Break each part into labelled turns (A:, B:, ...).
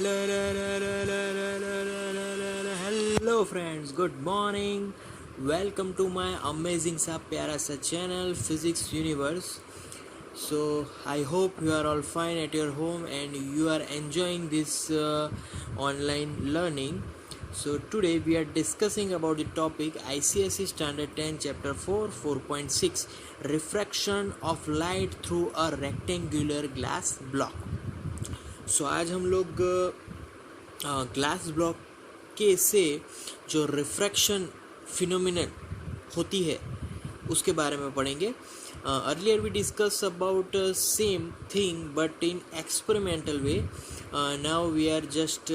A: Hello friends, good morning. Welcome to my amazing सा प्यारा सा channel physics universe. So I hope you are all fine at your home and you are enjoying this online learning. So today we are discussing about the topic ICSE Standard 10 Chapter 4 4.6 Refraction of Light through a Rectangular Glass Block. So आज हम लोग glass block के से जो refraction phenomenon होती है उसके बारे में पढ़ेंगे. Earlier we discuss about same thing but in experimental way. Now we are just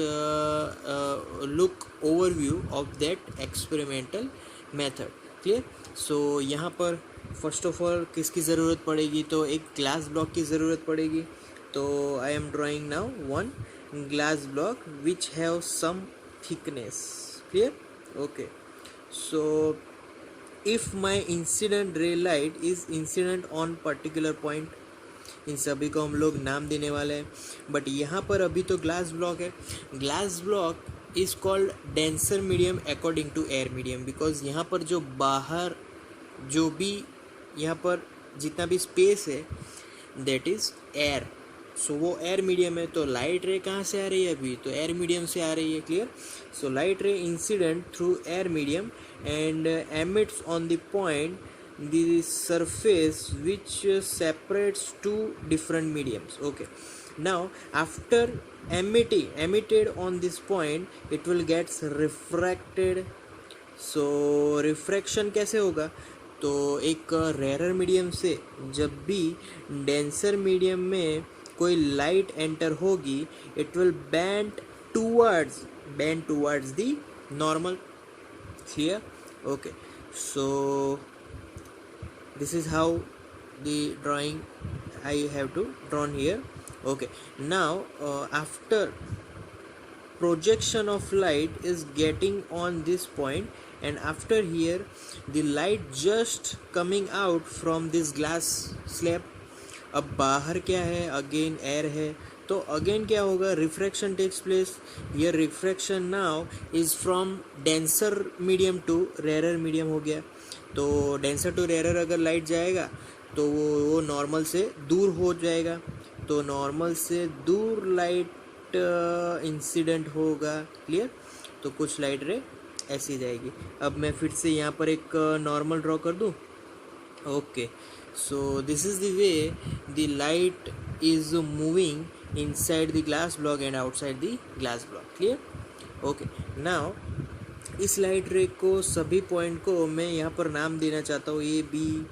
A: look overview of that experimental method. Clear. So यहाँ पर फर्स्ट ऑफ ऑल किसकी ज़रूरत पड़ेगी, तो एक ग्लास ब्लॉक की ज़रूरत पड़ेगी. तो I am drawing now one glass block which have some thickness. Clear? Okay. So if my incident ray light is incident on particular point, इन सभी को हम लोग नाम देने वाले हैं. बट यहाँ पर अभी तो ग्लास ब्लॉक है. Glass block is called denser medium according to air medium, because यहाँ पर जो बाहर जो भी यहाँ पर जितना भी स्पेस है दैट इज एयर. सो वो एयर मीडियम है. तो लाइट रे कहाँ से आ रही है, अभी तो एयर मीडियम से आ रही है. Clear. So light ray incident through air medium and emits on the point the surface which separates two different mediums. Okay. Now after emitted on this point it will gets refracted. So refraction कैसे होगा, तो एक rare medium से जब भी denser medium में कोई light enter होगी it will bend towards the normal. Clear. Okay. So this is how the drawing I have to drawn here. Okay. Now after projection of light is getting on this point and after here the light just coming out from this glass slab. अब बाहर क्या है, again air है. तो again क्या होगा, refraction takes place. ये refraction now is from denser medium to rare medium हो गया. तो डेंसर टू रेयर अगर लाइट जाएगा तो वो नॉर्मल से दूर हो जाएगा. तो नॉर्मल से दूर लाइट इंसिडेंट होगा. क्लियर. तो कुछ लाइट रे ऐसी जाएगी. अब मैं फिर से यहाँ पर एक नॉर्मल ड्रॉ कर दूँ. Okay. So this is the way the light is moving inside the glass block and outside the glass block. Clear. Okay. Now इस लाइट रे को सभी पॉइंट को मैं यहाँ पर नाम देना चाहता हूँ. A B,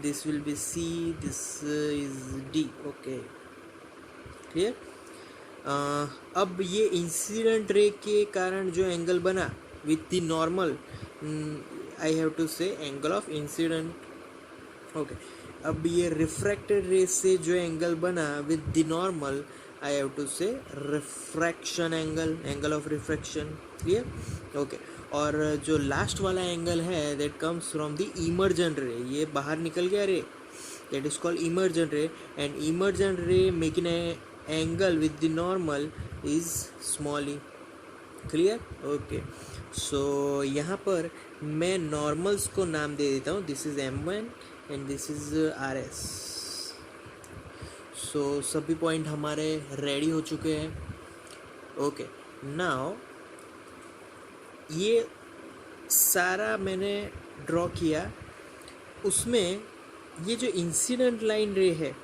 A: this will be C, this is D. Okay. Clear. अब ये इंसिडेंट रे के कारण जो एंगल बना with the normal, I have to say angle of incident. Okay. अब ये रिफ्रैक्टेड रे से जो एंगल बना with the normal I have to say refraction angle of refraction. Clear. Okay. और जो लास्ट वाला एंगल है that comes from the emergent ray. ये बाहर निकल गया रे, दैट इज कॉल्ड इमर्जेंट रे. एंड इमर्जेंट रे making a angle with the normal is small e. Clear. Okay. So यहाँ पर मैं नॉर्मल्स को नाम दे देता हूँ. This is M1 and this is RS. सो सभी पॉइंट हमारे रेडी हो चुके हैं. ओके. नाउ ये सारा मैंने ड्रॉ किया. उसमें ये जो इंसिडेंट लाइन रे है,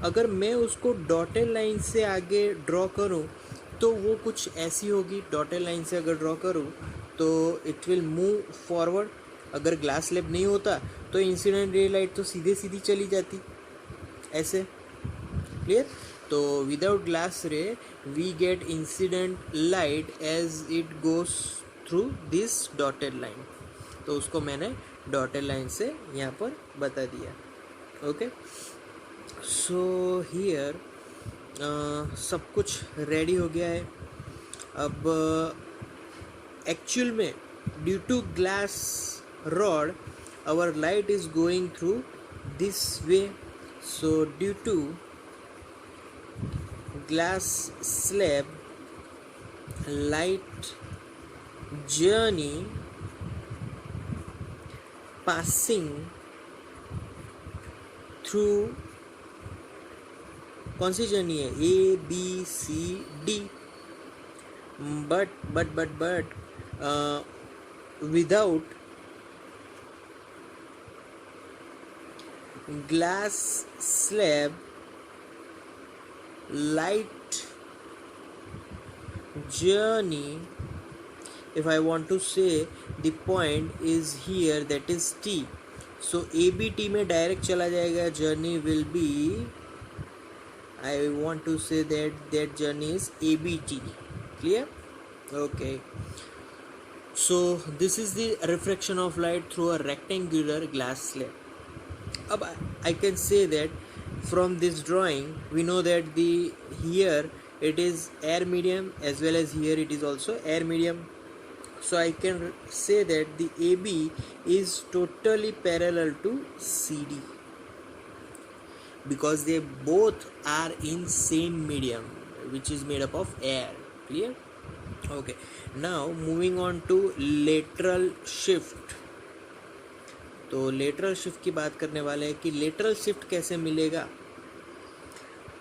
A: अगर मैं उसको डॉटेड लाइन से आगे ड्रॉ करूं तो वो कुछ ऐसी होगी. डॉटेड लाइन से अगर ड्रॉ करूं तो इट विल मूव फॉरवर्ड. अगर ग्लास स्लैब नहीं होता तो इंसिडेंट रे लाइट तो सीधी चली जाती ऐसे. क्लियर. तो without glass ray we get incident light as it goes through this dotted line. तो उसको मैंने डॉटेड लाइन से यहाँ पर बता दिया. ओके. सो हियर सब कुछ रेडी हो गया है. अब एक्चुअल में due to glass rod our light is going through this way. So due to glass slab light journey passing through, कौन सी जर्नी है, A B C D, but without glass slab light journey, if I want to say the point is here, that is T, so ABT में direct चला जाएगा, journey will be, I want to say that journey is ABT. Clear? Okay, so this is the refraction of light through a rectangular glass slab. अब I can say that from this drawing we know that the here it is air medium as well as here it is also air medium, so I can say that the AB is totally parallel to CD because they both are in same medium which is made up of air. Clear? Okay, now moving on to lateral shift. तो lateral shift की बात करने वाले हैं कि lateral shift कैसे मिलेगा.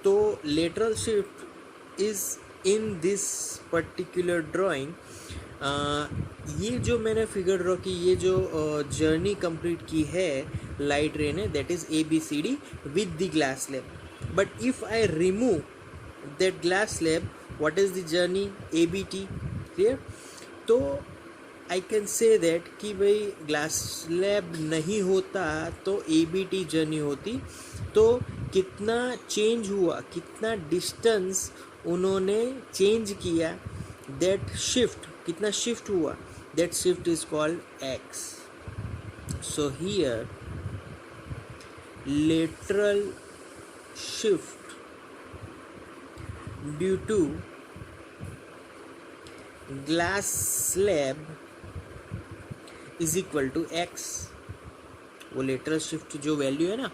A: तो lateral shift is in this particular drawing. ये जो मैंने फिगर ड्रॉ की, ये जो जर्नी कंप्लीट की है लाइट रे ने, that is ABCD with the glass slab. But if I remove that glass slab, what is the journey, ABT. Clear? तो आई कैन से दैट कि भाई ग्लास स्लैब नहीं होता तो ABT जर्नी होती. तो कितना चेंज हुआ, कितना डिस्टेंस उन्होंने चेंज किया, दैट शिफ्ट, कितना शिफ्ट हुआ, that shift is called X. So here lateral shift due to glass slab is equal to X. वो लेटरल शिफ्ट जो वैल्यू है ना,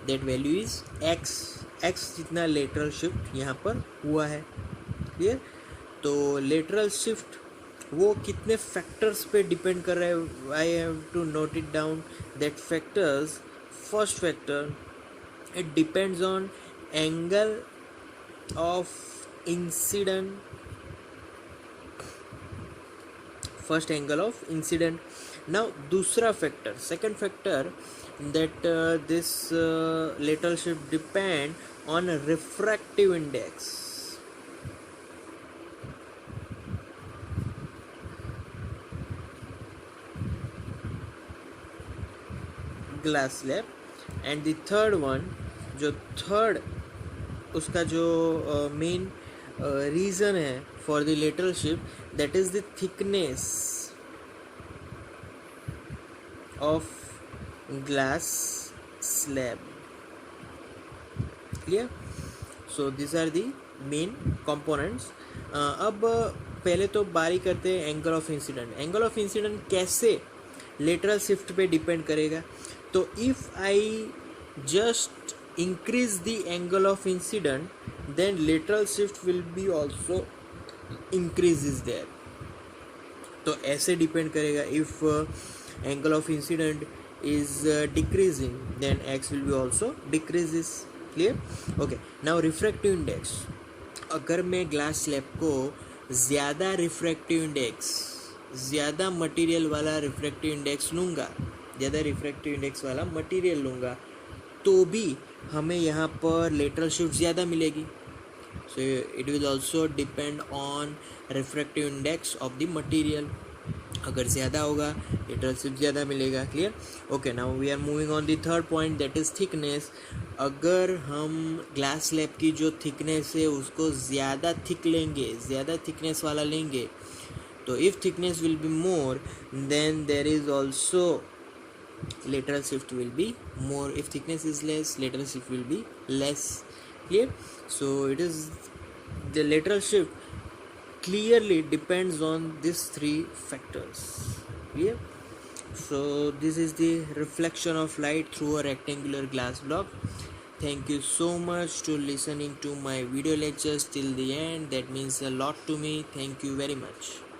A: दैट वैल्यू इज X जितना लेटरल शिफ्ट यहाँ पर हुआ है. क्लियर? तो लेटरल शिफ्ट वो कितने फैक्टर्स पे डिपेंड कर रहा है, I have to note it down. That factors, first factor, it depends on angle of incident, first angle of incident. Now दूसरा factor, second factor, that this lateral shift depend on refractive index. glass slab. And the third one, जो third उसका जो main reason है for the lateral shift, that is the thickness of glass slab. Clear? So these are the main components. अब पहले तो बारी करते हैं angle of incident. Angle of incident कैसे लेटरल शिफ्ट पे डिपेंड करेगा. तो if I just increase the angle of incident, then lateral shift will be also increases there. तो ऐसे डिपेंड करेगा. If angle of incident is decreasing, then X will be also decreases. Clear? Okay, now refractive index. अगर मैं glass slab को ज़्यादा refractive index, ज़्यादा material वाला refractive index लूँगा, ज़्यादा रिफ्रैक्टिव इंडेक्स वाला मटेरियल लूँगा, तो भी हमें यहाँ पर लेटरल शिफ्ट ज़्यादा मिलेगी. So it will also depend on refractive index of the material. अगर ज़्यादा होगा लेटरल शिफ्ट ज़्यादा मिलेगा. Clear? Okay, now we are moving on the third point, that is thickness. अगर हम ग्लास स्लैब की जो थिकनेस है उसको ज़्यादा थिक लेंगे, ज़्यादा थिकनेस वाला लेंगे, तो if thickness will be more, then there is also lateral shift will be more. If thickness is less, lateral shift will be less. Clear? So it is the lateral shift clearly depends on these three factors. Clear? So this is the reflection of light through a rectangular glass block. Thank you so much to listening to my video lectures till the end. That means a lot to me. Thank you very much.